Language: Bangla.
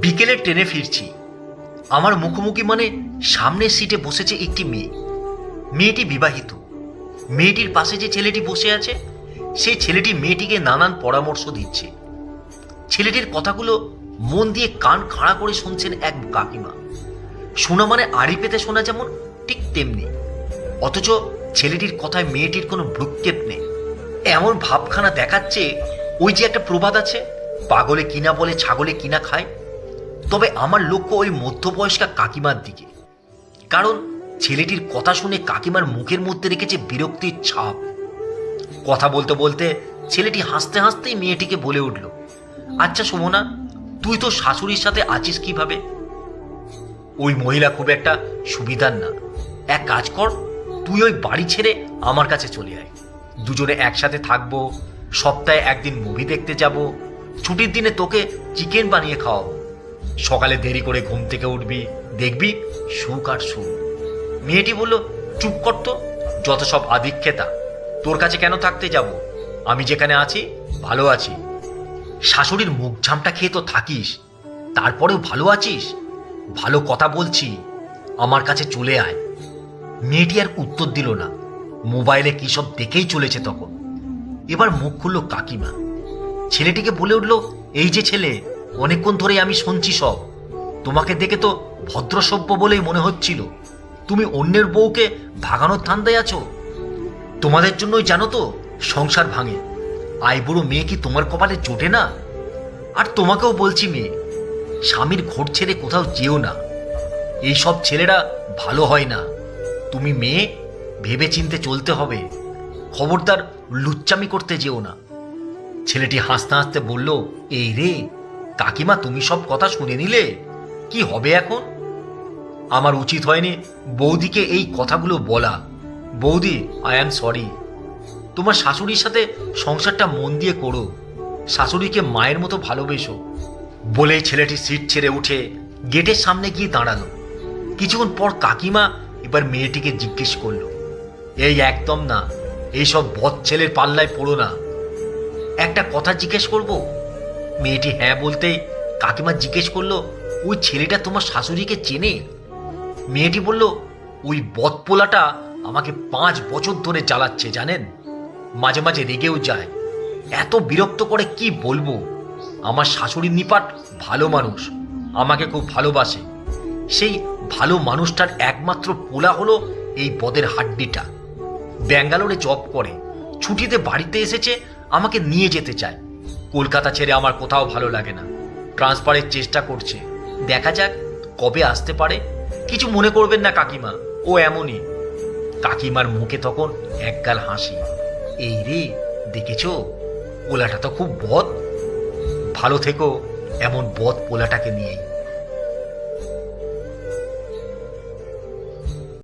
বিকেলে ট্রেনে ফিরছি। আমার মুখোমুখি মানে সামনের সিটে বসেছে একটি মেয়ে। মেয়েটি বিবাহিত। মেয়েটির পাশে যে ছেলেটি বসে আছে সেই ছেলেটি মেয়েটিকে নানান পরামর্শ দিচ্ছে। ছেলেটির কথাগুলো মন দিয়ে কান খাড়া করে শুনছেন এক কাকিমা। শোনা মানে আড়ি পেতে শোনা যেমন ঠিক তেমনি, অথচ ছেলেটির কথায় মেয়েটির কোনো ভ্রুক্ষেপ নেই। এমন ভাবখানা দেখাচ্ছে ওই যে একটা প্রবাদ আছে, পাগলে কিনা বলে ছাগলে কিনা খায়। তবে আমার লক্ষ্য ওই মধ্যবয়স্কা কাকিমার দিকে, কারণ ছেলেটির কথা শুনে কাকিমার মুখের মধ্যে রেখেছে বিরক্তির ছাপ। কথা বলতে বলতে ছেলেটি হাসতে হাসতেই মেয়েটিকে বলে উঠল, আচ্ছা শোভনা, তুই তো শাশুড়ির সাথে আছিস কিভাবে? ওই মহিলা খুব একটা সুবিধার না। এক কাজ কর, তুই ওই বাড়ি ছেড়ে আমার কাছে চলে আয়। দুজনে একসাথে থাকবো, সপ্তাহে একদিন মুভি দেখতে যাব, ছুটির দিনে তোকে চিকেন বানিয়ে খাওয়াবো। সকালে দেরি করে ঘুম থেকে উঠবি, দেখবি সুখ আর সুখ। মেয়েটি বলল, চুপ কর তো, যত সব আধিক্যেতা। তোর কাছে কেন থাকতে যাব? আমি যেখানে আছি ভালো আছি। শাশুড়ির মুখ ঝামটা খেয়ে তো থাকিস, তারপরেও ভালো আছিস? ভালো কথা বলছি, আমার কাছে চলে আয়। মেয়েটি আর উত্তর দিল না। মোবাইলে কী সব দেখেই চলেছে তখন। এবার মুখ খুলল কাকিমা। ছেলেটিকে বলে উঠল, এই যে ছেলে, অনেকক্ষণ ধরেই আমি শুনছি সব। তোমাকে দেখে তো ভদ্রসভ্য বলেই মনে হচ্ছিল। তুমি অন্যের বউকে ভাগানোর ধান্দায় আছো। তোমাদের জন্যই জানো তো সংসার ভাঙে। আইবুড়ো মেয়ে কি তোমার কপালে জোটে না? আর তোমাকেও বলছি মেয়ে, স্বামীর ঘর ছেড়ে কোথাও যেও না। এইসব ছেলেরা ভালো হয় না। তুমি মেয়ে, ভেবে চিনতে চলতে হবে। খবরদার লুচ্চামি করতে যেও না। ছেলেটি হাসতে হাসতে বলল, এই রে কাকিমা, তুমি সব কথা শুনে নিলে, কি হবে এখন? আমার উচিত হয়নি বৌদিকে এই কথাগুলো বলা। বৌদি, আই অ্যাম সরি। তোমার শাশুড়ির সাথে সংসারটা মন দিয়ে করো, শাশুড়িকে মায়ের মতো ভালোবেসো। বলেই ছেলেটি সিট ছেড়ে উঠে গেটের সামনে গিয়ে দাঁড়ালো। কিছুক্ষণ পর কাকিমা এবার মেয়েটিকে জিজ্ঞেস করলো, এই একদম না, এইসব বদ ছেলের পাল্লায় পড়ো না। একটা কথা জিজ্ঞেস করব? মেয়েটি হ্যাঁ বলতেই কাকিমা জিজ্ঞেস করলো, ওই ছেলেটা তোমার শাশুড়িকে চেনে? মেয়েটি বলল, ওই বদপোলাটা আমাকে 5 বছর ধরে জ্বালাচ্ছে জানেন। মাঝে মাঝে রেগেও যায়, এত বিরক্ত করে কি বলবো। আমার শাশুড়ির নিপাট ভালো মানুষ, আমাকে খুব ভালোবাসে। সেই ভালো মানুষটার একমাত্র পোলা হলো এই বদের হাড্ডিটা। ব্যাঙ্গালোরে জব করে, ছুটিতে বাড়িতে এসেছে, আমাকে নিয়ে যেতে চায়। কলকাতা ছেড়ে আমার কোথাও ভালো লাগে না। ট্রান্সফারের চেষ্টা করছে, দেখা যাক কবে আসতে পারে। কিছু মনে করবেন না কাকিমা, ও এমনই। কাকিমার মুখে তখন একগাল হাসি। এই রে, দেখেছো, পোলাটা তো খুব বদ। ভালো থেকো এমন বদ পোলাটাকে নিয়েই।